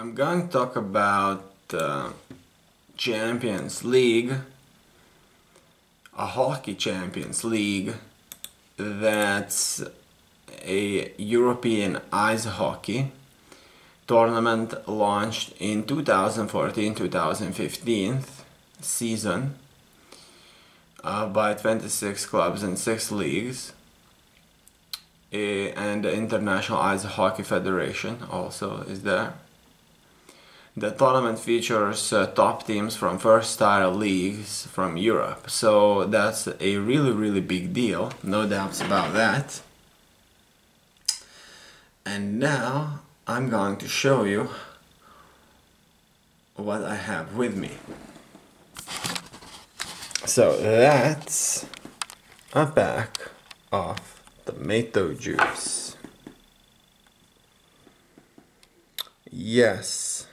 I'm going to talk about Champions League, a hockey Champions League that's a European ice hockey tournament launched in 2014-2015 season by 26 clubs and 6 leagues, and the International Ice Hockey Federation also is there. The tournament features top teams from first-tier leagues from Europe, so that's a really big deal, no doubts about that. And now I'm going to show you what I have with me. So that's a pack of tomato juice. Yes.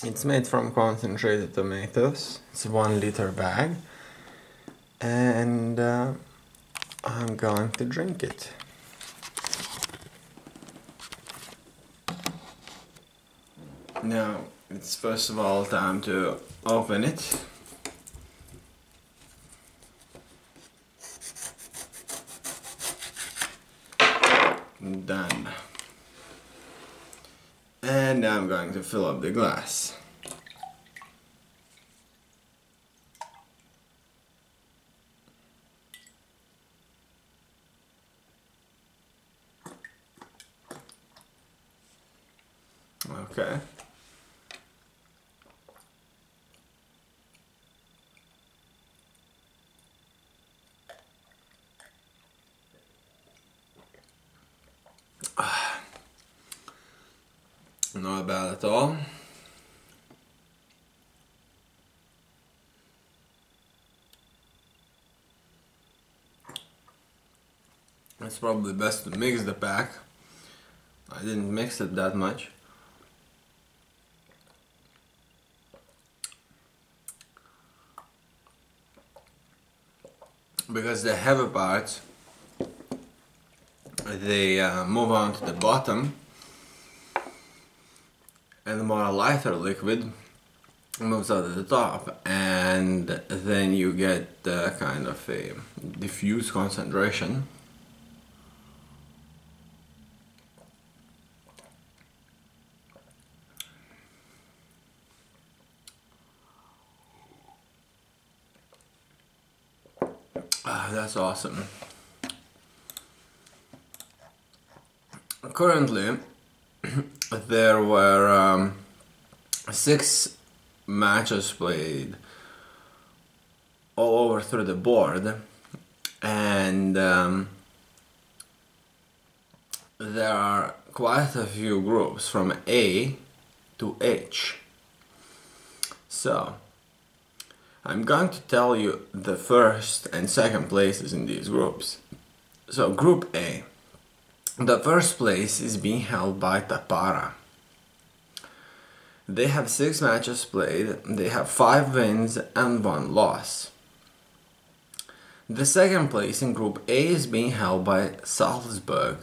It's made from concentrated tomatoes. It's a 1 liter bag, and I'm going to drink it. Now it's first of all time to open it. Done. And now I'm going to fill up the glass. Okay. Not bad at all. It's probably best to mix the pack. I didn't mix it that much. Because the heavy parts, they move on to the bottom, and the more lighter liquid moves out at the top, and then you get kind of a diffuse concentration. That's awesome. Currently, there were 6 matches played all over through the board, and there are quite a few groups from A to H. So I'm going to tell you the first and second places in these groups. So Group A, the first place is being held by Tappara. They have 6 matches played, they have 5 wins and 1 loss. The second place in Group A is being held by Salzburg.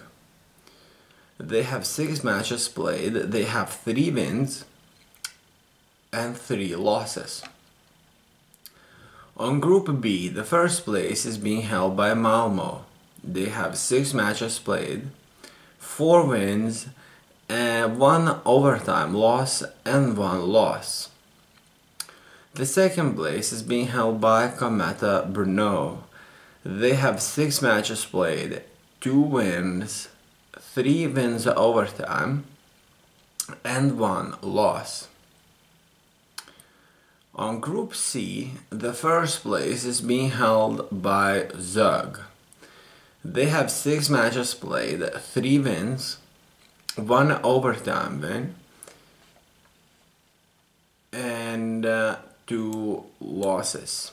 They have 6 matches played, they have 3 wins and 3 losses. On Group B, the first place is being held by Malmo. They have 6 matches played, 4 wins, and 1 overtime loss and 1 loss. The second place is being held by Cometa Brno. They have 6 matches played, 2 wins, 3 wins overtime, and 1 loss. On Group C, the first place is being held by Zug. They have 6 matches played, 3 wins, 1 overtime win, and 2 losses.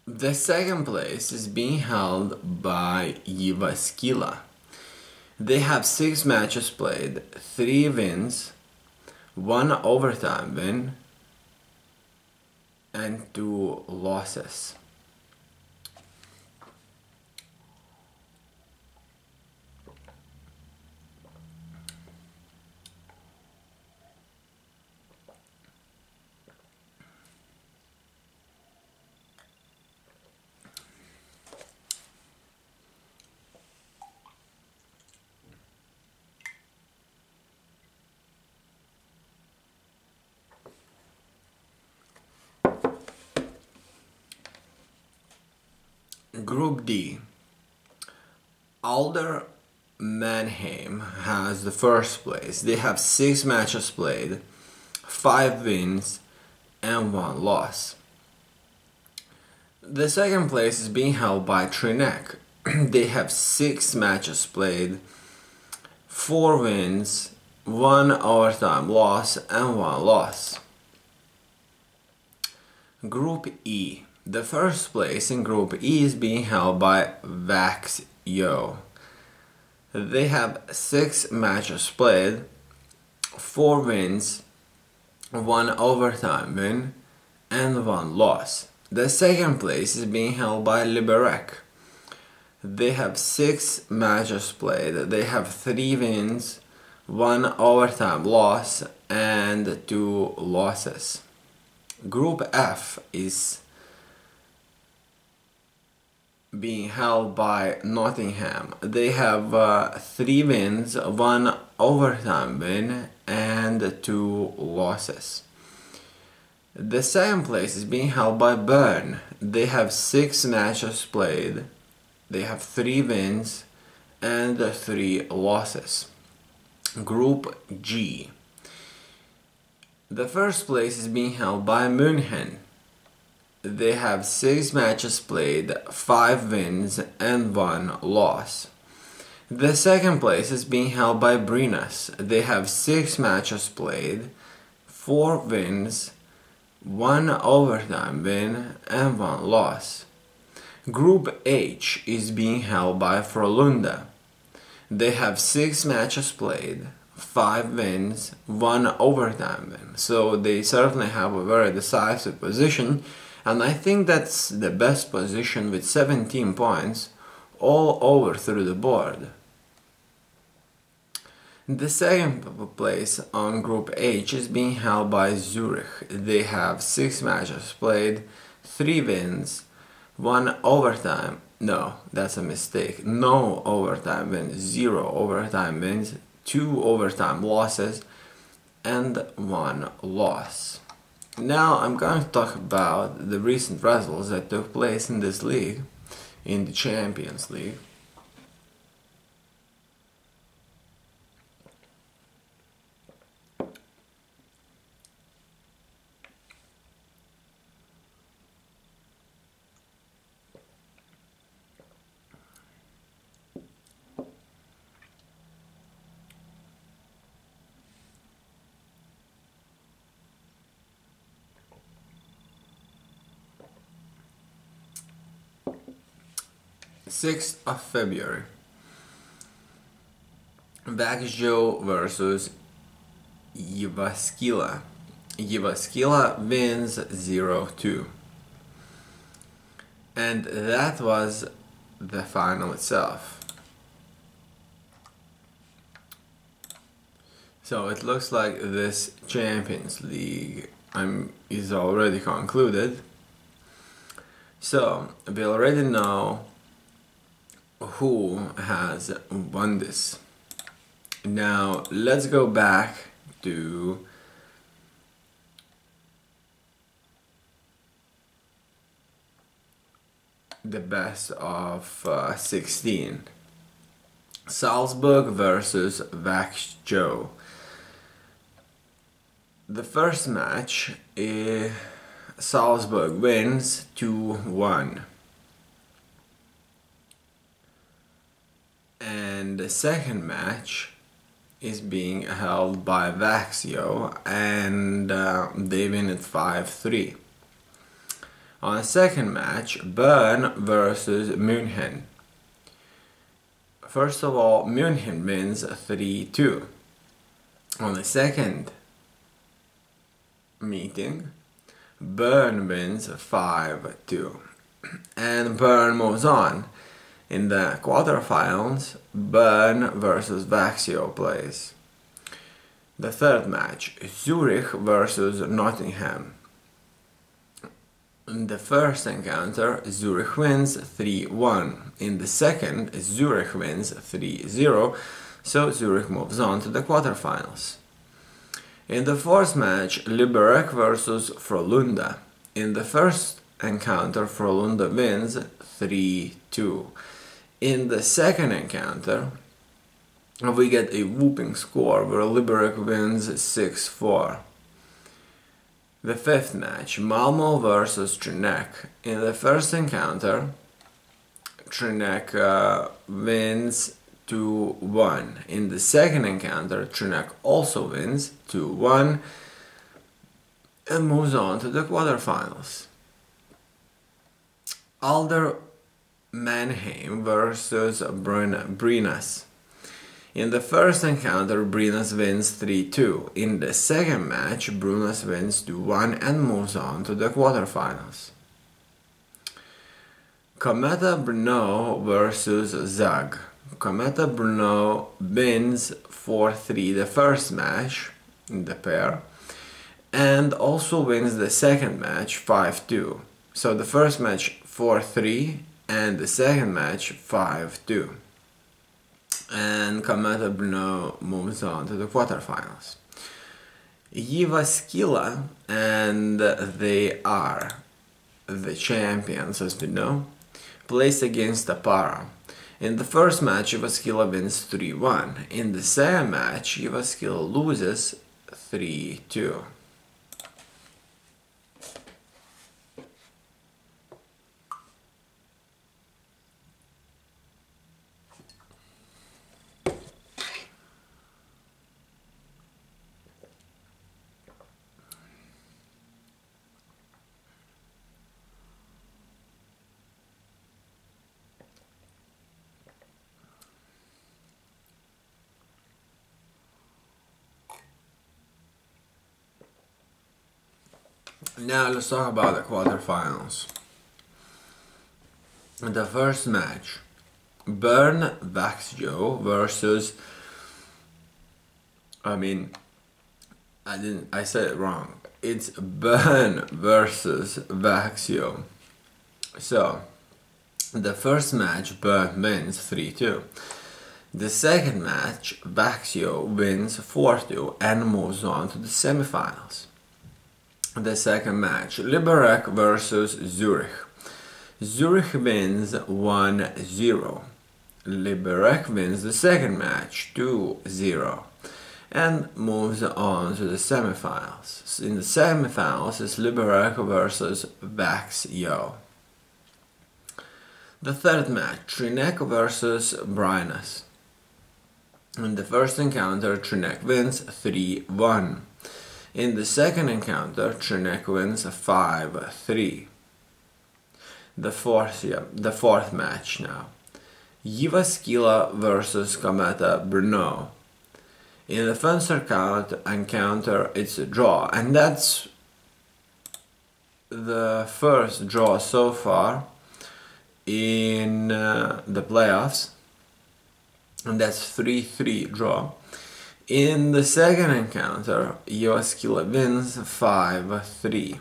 The second place is being held by Jyväskylä. They have 6 matches played, 3 wins, 1 overtime win, and 2 losses. Group D. Alder Mannheim has the first place. They have 6 matches played, 5 wins, and 1 loss. The second place is being held by Trinek. They have 6 matches played, 4 wins, 1 overtime loss, and 1 loss. Group E. The first place in Group E is being held by Växjö. They have 6 matches played, 4 wins, 1 overtime win, and 1 loss. The second place is being held by Liberec. They have 6 matches played, they have 3 wins, 1 overtime loss, and 2 losses. Group F is being held by Nottingham. They have 3 wins, 1 overtime win, and 2 losses. The second place is being held by Bern. They have 6 matches played, they have 3 wins and 3 losses. Group G. The first place is being held by München. They have 6 matches played, 5 wins and 1 loss. The second place is being held by Brynäs. They have 6 matches played, 4 wins, 1 overtime win and 1 loss. Group H is being held by Frölunda. They have 6 matches played, 5 wins, 1 overtime win. So they certainly have a very decisive position. And I think that's the best position with 17 points all over through the board. The second place on Group H is being held by Zurich. They have 6 matches played, 3 wins, 1 overtime. No, that's a mistake. No overtime wins, 0 overtime wins, 2 overtime losses, and 1 loss. Now I'm going to talk about the recent results that took place in this league, in the Champions League. February 6th, Växjö versus Jyväskylä. Jyväskylä wins 0-2. And that was the final itself. So it looks like this Champions League is already concluded. So we already know who has won this. Now let's go back to the best of 16. Salzburg versus Växjö. The first match, Salzburg wins 2-1. And the second match is being held by Växjö, and they win it 5-3. On the second match, Bern versus München. First of all, München wins 3-2. On the second meeting, Bern wins 5-2. And Bern moves on. In the quarterfinals, Bern versus Växjö plays. The third match, Zurich versus Nottingham. In the first encounter, Zurich wins 3-1. In the second, Zurich wins 3-0, so Zurich moves on to the quarterfinals. In the fourth match, Liberec versus Frölunda. In the first encounter, Frölunda wins 3-2. In the second encounter, we get a whooping score where Liberec wins 6-4. The fifth match, Malmö versus Třinec. In the first encounter, Třinec wins 2-1. In the second encounter, Třinec also wins 2-1 and moves on to the quarterfinals. Alder Mannheim versus Brynäs. In the first encounter, Brynäs wins 3-2. In the second match, Brynäs wins 2-1 and moves on to the quarterfinals. Kometa Brno versus Zag. Kometa Brno wins 4-3 the first match in the pair and also wins the second match 5-2. So the first match 4-3 and the second match 5-2. And Kometa Brno moves on to the quarterfinals. Jyväskylä, and they are the champions, as we know, plays against Tappara. In the first match, Jyväskylä wins 3-1. In the second match, Jyväskylä loses 3-2. Now let's talk about the quarterfinals. The first match, Bern Växjö versus, I said it wrong. It's Bern versus Växjö. So, the first match, Bern wins 3-2. The second match, Växjö wins 4-2 and moves on to the semifinals. The second match, Liberec versus Zurich. Zurich wins 1-0. Liberec wins the second match 2-0 and moves on to the semifinals. In the semifinals is Liberec versus Växjö. The third match, Třinec versus Brynäs. In the first encounter, Třinec wins 3-1. In the second encounter, Třinec wins 5-3. The fourth match now. Jyväskylä versus Kometa Brno. In the first encounter, it's a draw, and that's the first draw so far in the playoffs, and that's 3-3 draw. In the second encounter, Jyväskylä wins 5-3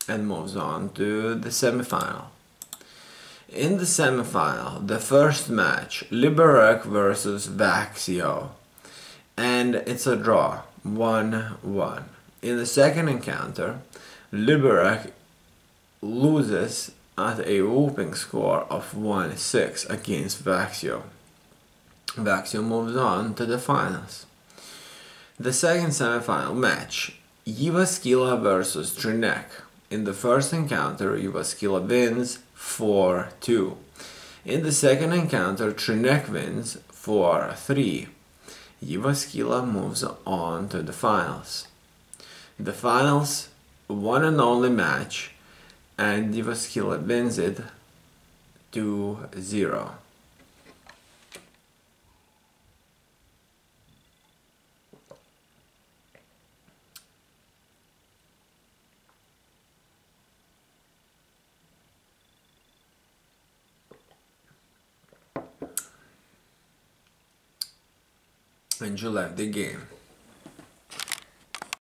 and moves on to the semifinal. In the semifinal, the first match, Liberec versus Växjö, and it's a draw, 1-1. In the second encounter, Liberec loses at a whooping score of 1-6 against Växjö. Växjö moves on to the finals. The second semifinal match, Jyväskylä versus Třinec. In the first encounter, Jyväskylä wins 4-2. In the second encounter, Třinec wins 4-3. Jyväskylä moves on to the finals. The finals, one and only match, and AndYouLeftTheGame wins it 2-0. And you left the game.